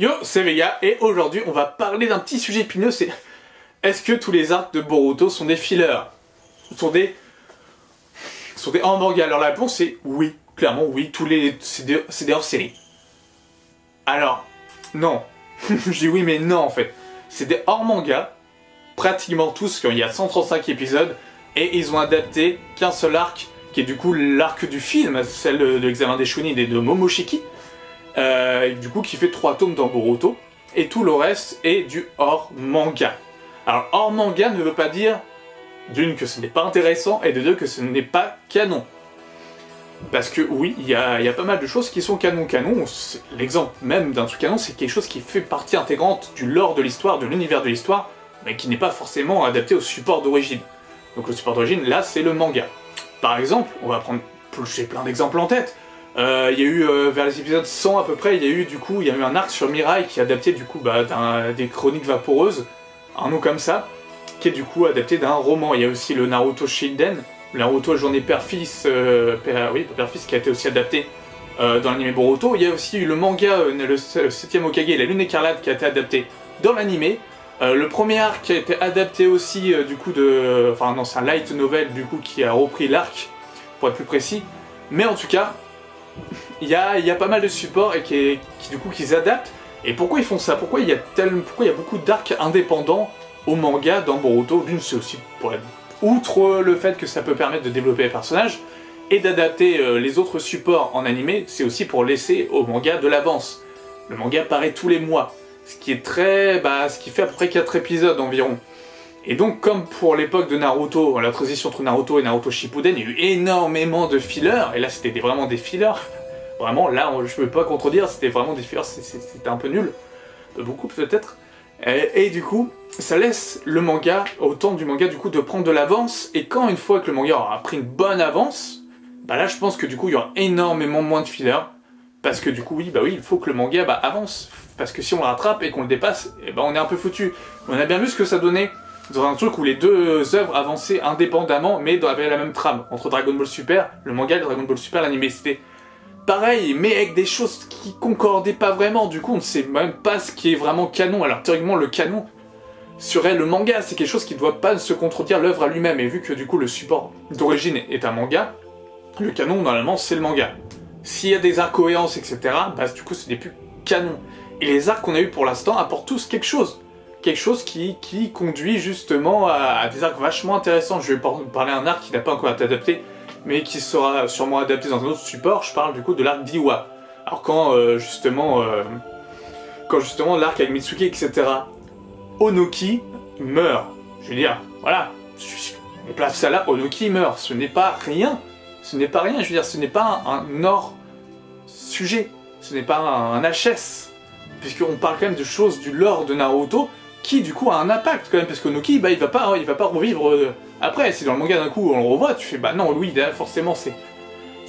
Yo, c'est Vega, et aujourd'hui on va parler d'un petit sujet épineux, c'est... Est-ce que tous les arcs de Boruto sont des fillers? Sont des hors-manga? Alors la réponse est oui, clairement oui, c'est des hors-série. Alors, non. Je dis oui mais non en fait. C'est des hors-manga, pratiquement tous, quand il y a 135 épisodes, et ils ont adapté qu'un seul arc, qui est du coup l'arc du film, celle de l'examen des Chunin et de Momoshiki, du coup qui fait 3 tomes dans Boruto, et tout le reste est du hors-manga. Alors hors-manga ne veut pas dire, d'une, que ce n'est pas intéressant, et de deux, que ce n'est pas canon. Parce que oui, il y a pas mal de choses qui sont canon. L'exemple même d'un truc canon, c'est quelque chose qui fait partie intégrante du lore de l'histoire, de l'univers de l'histoire, mais qui n'est pas forcément adapté au support d'origine. Donc le support d'origine, là, c'est le manga. Par exemple, on va prendre... J'ai plein d'exemples en tête. Il y a eu, vers les épisodes 100 à peu près, il y a eu un arc sur Mirai qui est adapté du coup des Chroniques Vaporeuses, un nom comme ça, qui est du coup adapté d'un roman. Il y a aussi le Naruto Shinden, le Naruto Journée Père-Fils, Père-Fils qui a été aussi adapté dans l'anime Boruto. Il y a aussi eu le manga, le 7ème Hokage, la Lune Écarlate, qui a été adapté dans l'anime. Le premier arc qui a été adapté aussi du coup de... Enfin non, c'est un light novel du coup qui a repris l'arc, pour être plus précis. Mais en tout cas, il y a pas mal de supports et qui du coup qu'ils adaptent. Et pourquoi ils font ça? Pourquoi il y a beaucoup d'arcs indépendants au manga dans Boruto? L'une, c'est aussi pour être... Outre le fait que ça peut permettre de développer les personnages et d'adapter les autres supports en animé, c'est aussi pour laisser au manga de l'avance. Le manga paraît tous les mois, ce qui est ce qui fait à peu près 4 épisodes environ. Et donc, comme pour l'époque de Naruto, la transition entre Naruto et Naruto Shippuden, il y a eu énormément de fillers, et là c'était vraiment des fillers. Vraiment, là, je peux pas contredire, c'était vraiment des fillers, c'était un peu nul. Beaucoup peut-être. Et du coup, ça laisse le manga, au temps du manga, du coup, de prendre de l'avance, et quand une fois que le manga aura pris une bonne avance, bah là je pense que du coup il y aura énormément moins de fillers, parce que du coup, oui, il faut que le manga avance, parce que si on le rattrape et qu'on le dépasse, on est un peu foutu. On a bien vu ce que ça donnait dans un truc où les deux œuvres avançaient indépendamment, mais avec la même trame, entre Dragon Ball Super, le manga, et Dragon Ball Super, l'anime. C'était pareil, mais avec des choses qui concordaient pas vraiment, du coup on ne sait même pas ce qui est vraiment canon. Alors théoriquement le canon serait le manga, c'est quelque chose qui ne doit pas se contredire l'œuvre à lui-même, et vu que du coup le support d'origine est un manga, le canon normalement c'est le manga. S'il y a des incohérences etc, du coup ce n'est plus canon. Et les arcs qu'on a eu pour l'instant apportent tous quelque chose qui conduit justement à des arcs vachement intéressants. Je vais parler d'un arc qui n'a pas encore été adapté, mais qui sera sûrement adapté dans un autre support. Je parle du coup de l'arc d'Iwa. Alors quand justement l'arc avec Mitsuki, etc., Onoki meurt. Je veux dire, voilà, on place ça là, Onoki meurt. Ce n'est pas rien. Ce n'est pas rien, je veux dire, ce n'est pas un hors-sujet. Ce n'est pas un HS. Puisqu'on parle quand même de choses du lore de Naruto, qui du coup a un impact quand même, parce qu'Onoki, il va pas revivre... Après, si dans le manga d'un coup on le revoit, tu fais bah non, oui, forcément c'est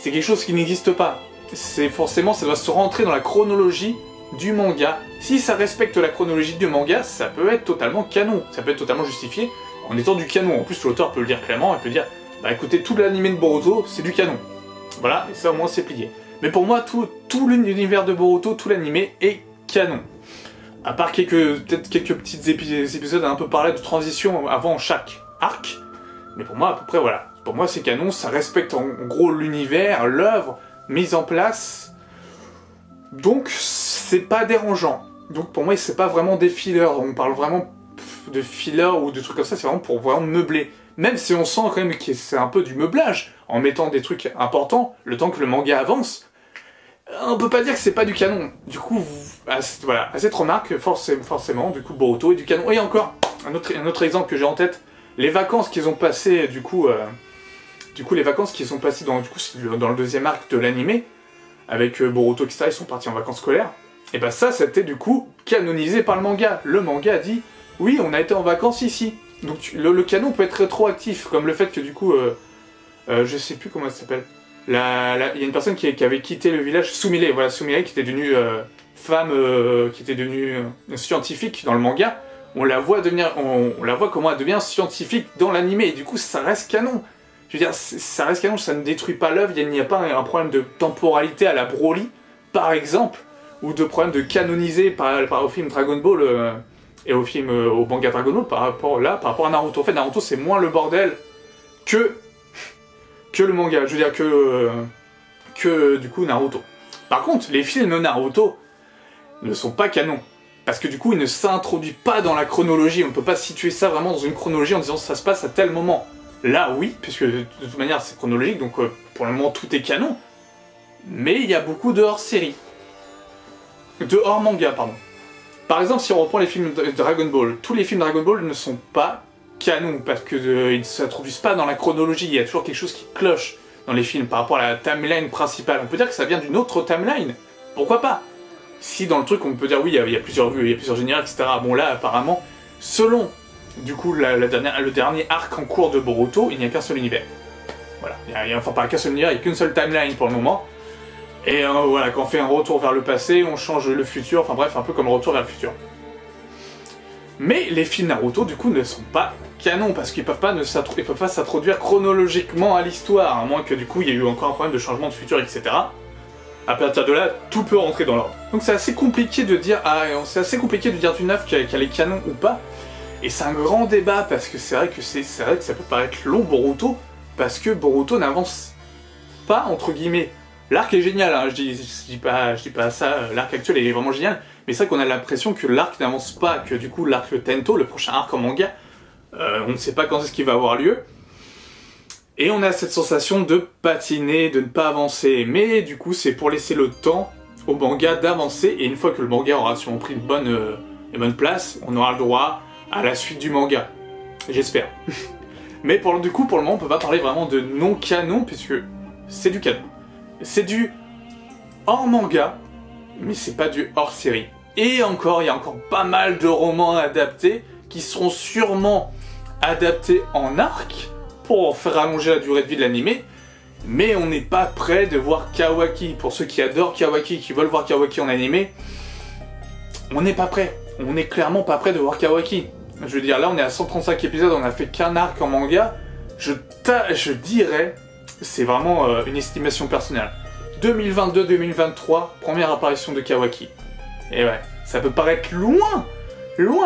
quelque chose qui n'existe pas. C'est forcément, ça doit se rentrer dans la chronologie du manga. Si ça respecte la chronologie du manga, ça peut être totalement canon, ça peut être totalement justifié en étant du canon. En plus, l'auteur peut le dire clairement, il peut dire bah écoutez, tout l'anime de Boruto, c'est du canon. Voilà, et ça au moins c'est plié. Mais pour moi, tout l'univers de Boruto, tout l'anime est canon. À part peut-être quelques petits épisodes un peu parler de transition avant chaque arc. Mais pour moi, à peu près, voilà. Pour moi, c'est canon, ça respecte en gros l'univers, l'œuvre, mise en place. Donc, c'est pas dérangeant. Donc, pour moi, c'est pas vraiment des fillers. On parle vraiment de fillers ou de trucs comme ça, c'est vraiment pour vraiment meubler. Même si on sent quand même que c'est un peu du meublage, en mettant des trucs importants, le temps que le manga avance, on peut pas dire que c'est pas du canon. Du coup, voilà, à cette remarque, forcément, du coup, Boruto est du canon. Et encore, un autre exemple que j'ai en tête, les vacances qu'ils ont passées, les vacances qu'ils ont passées dans le deuxième arc de l'anime, avec Boruto, etc., ils sont partis en vacances scolaires, et bah ça, c'était du coup canonisé par le manga. Le manga a dit, oui, on a été en vacances ici. Donc le canon peut être rétroactif, comme le fait que du coup, je sais plus comment elle s'appelle, il y a une personne qui avait quitté le village, Sumire, voilà, Sumire, qui était devenue qui était devenue scientifique dans le manga. On la voit comment elle devient scientifique dans l'anime, et du coup ça reste canon. Je veux dire, ça reste canon, ça ne détruit pas l'œuvre, il n'y a pas un problème de temporalité à la Broly, par exemple, ou de problème de canoniser par au film Dragon Ball et au manga Dragon Ball par rapport à Naruto. En fait, Naruto c'est moins le bordel que le manga, je veux dire que du coup Naruto. Par contre, les films Naruto ne sont pas canons. Parce que du coup, ils ne s'introduisent pas dans la chronologie. On ne peut pas situer ça vraiment dans une chronologie en disant ça se passe à tel moment. Là, oui, puisque de toute manière, c'est chronologique, donc pour le moment, tout est canon. Mais il y a beaucoup de hors-série. De hors-manga, pardon. Par exemple, si on reprend les films de Dragon Ball, tous les films Dragon Ball ne sont pas canons, parce qu'ils ne s'introduisent pas dans la chronologie. Il y a toujours quelque chose qui cloche dans les films par rapport à la timeline principale. On peut dire que ça vient d'une autre timeline. Pourquoi pas? Si dans le truc on peut dire oui, il y a plusieurs vues, il y a plusieurs génériques, etc. Bon là, apparemment, selon du coup le dernier arc en cours de Boruto, il n'y a qu'un seul univers. Voilà, enfin pas qu'un seul univers, il n'y a qu'une seule timeline pour le moment. Et voilà, quand on fait un retour vers le passé, on change le futur, enfin bref, un peu comme le retour vers le futur. Mais les films Naruto, du coup, ne sont pas canons, parce qu'ils peuvent pas s'introduire chronologiquement à l'histoire, à moins que du coup il y ait eu encore un problème de changement de futur, etc. À partir de là, tout peut rentrer dans l'ordre. Donc c'est assez compliqué de dire d'une œuvre qu'elle est canon ou pas. Et c'est un grand débat parce que c'est vrai que ça peut paraître long Boruto, parce que Boruto n'avance pas entre guillemets. L'arc est génial, hein, je dis pas ça, l'arc actuel est vraiment génial, mais c'est vrai qu'on a l'impression que l'arc n'avance pas, que du coup l'arc Tento, le prochain arc en manga, on ne sait pas quand est-ce qu'il va avoir lieu. Et on a cette sensation de patiner, de ne pas avancer. Mais du coup, c'est pour laisser le temps au manga d'avancer. Et une fois que le manga aura sûrement pris une bonne place, on aura le droit à la suite du manga. J'espère. Mais pour le moment, on peut pas parler vraiment de non-canon, puisque c'est du canon. C'est du hors manga, mais c'est pas du hors série. Et encore, il y a encore pas mal de romans adaptés, qui seront sûrement adaptés en arc, pour faire allonger la durée de vie de l'animé, mais on n'est pas prêt de voir Kawaki. Pour ceux qui adorent Kawaki, qui veulent voir Kawaki en animé, on n'est pas prêt. On n'est clairement pas prêt de voir Kawaki. Je veux dire, là on est à 135 épisodes, on a fait qu'un arc en manga. Je dirais, c'est vraiment une estimation personnelle. 2022-2023, première apparition de Kawaki. Et ouais, ça peut paraître loin,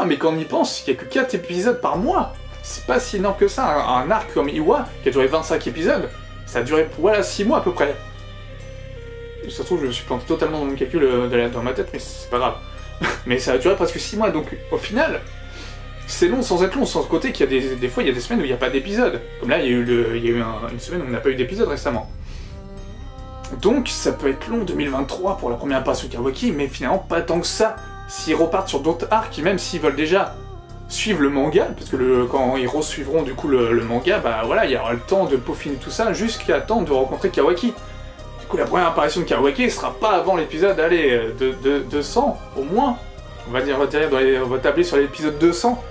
mais quand on y pense, il n'y a que 4 épisodes par mois. C'est pas si énorme que ça, un arc comme Iwa, qui a duré 25 épisodes, ça a duré, voilà, 6 mois à peu près. Ça se trouve, je me suis planté totalement dans mon calcul dans ma tête, mais c'est pas grave. Mais ça a duré presque 6 mois, donc au final, c'est long sans être long, sans côté qu'il y a des fois, il y a des semaines où il n'y a pas d'épisode. Comme là, il y a eu une semaine où on n'a pas eu d'épisode récemment. Donc ça peut être long, 2023 pour la première apparition de Kawaki, mais finalement pas tant que ça. S'ils repartent sur d'autres arcs, même s'ils veulent déjà suivre le manga, parce que quand ils resuivront du coup le manga, bah voilà, il y aura le temps de peaufiner tout ça jusqu'à temps de rencontrer Kawaki. Du coup, la première apparition de Kawaki sera pas avant l'épisode, allez, de 200, au moins. On va tabler sur l'épisode 200.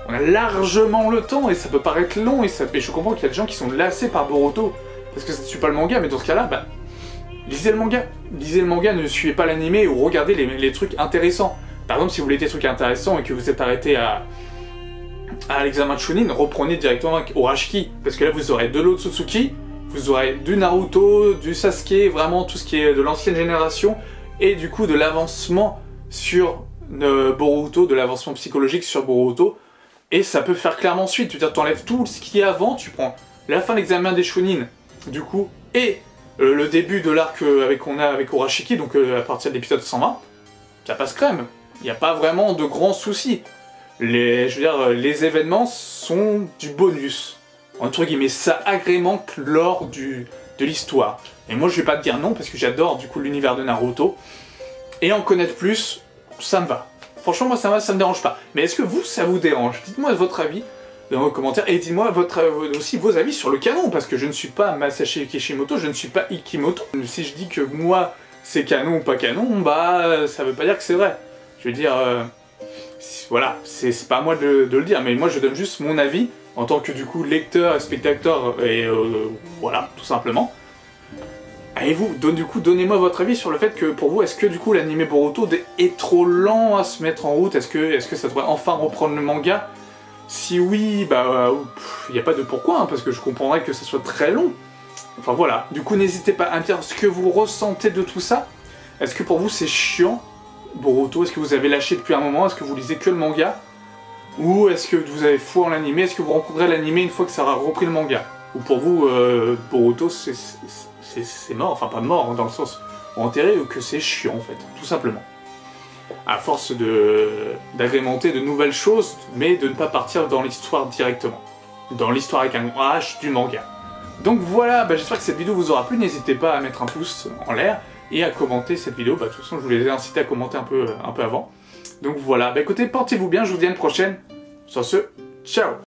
On a largement le temps, et ça peut paraître long, et je comprends qu'il y a des gens qui sont lassés par Boruto, parce que ça ne suit pas le manga, mais dans ce cas-là, bah, lisez le manga. Lisez le manga, ne suivez pas l'animé, ou regardez les trucs intéressants. Par exemple, si vous voulez des trucs intéressants et que vous êtes arrêté à l'examen de Chunin, reprenez directement Urashiki, parce que là vous aurez de l'Otsutsuki, vous aurez du Naruto, du Sasuke, vraiment tout ce qui est de l'ancienne génération, et du coup de l'avancement sur Boruto, de l'avancement psychologique sur Boruto, et ça peut faire clairement suite, tu veux dire, t'enlèves tout ce qui est avant, tu prends la fin de l'examen des Chunin, du coup, et le début de l'arc qu'on a avec Urashiki, donc à partir de l'épisode 120, ça passe crème. Il n'y a pas vraiment de grands soucis. Les événements sont du bonus. Entre guillemets, ça agrémente l'or de l'histoire. Et moi, je vais pas te dire non, parce que j'adore du coup l'univers de Naruto. Et en connaître plus, ça me va. Franchement, moi, ça me dérange pas. Mais est-ce que vous, ça vous dérange? Dites-moi votre avis dans vos commentaires. Et dites-moi aussi vos avis sur le canon, parce que je ne suis pas Masashi Kishimoto, je ne suis pas Ikimoto. Si je dis que moi, c'est canon ou pas canon, bah, ça veut pas dire que c'est vrai. Je veux dire, voilà, c'est pas à moi de le dire, mais moi je donne juste mon avis en tant que du coup lecteur et spectateur, et voilà, tout simplement. Et vous, donnez-moi votre avis sur le fait que pour vous, est-ce que du coup l'anime Boruto est trop lent à se mettre en route? Est-ce que ça devrait enfin reprendre le manga? Si oui, bah, il n'y a pas de pourquoi, hein, parce que je comprendrais que ça soit très long. Enfin voilà, du coup n'hésitez pas à me dire ce que vous ressentez de tout ça. Est-ce que pour vous c'est chiant? Boruto, est-ce que vous avez lâché depuis un moment? Est-ce que vous lisez que le manga? Ou est-ce que vous avez foi en l'anime? Est-ce que vous rencontrerez l'anime une fois que ça aura repris le manga? Ou pour vous, Boruto, c'est mort, enfin pas mort, hein, dans le sens enterré, ou que c'est chiant en fait, tout simplement. À force d'agrémenter de nouvelles choses, mais de ne pas partir dans l'histoire directement. Dans l'histoire avec un H du manga. Donc voilà, j'espère que cette vidéo vous aura plu, n'hésitez pas à mettre un pouce en l'air et à commenter cette vidéo, de toute façon je vous les ai incités à commenter un peu avant. Donc voilà, écoutez, portez-vous bien, je vous dis à une prochaine. Sur ce, ciao!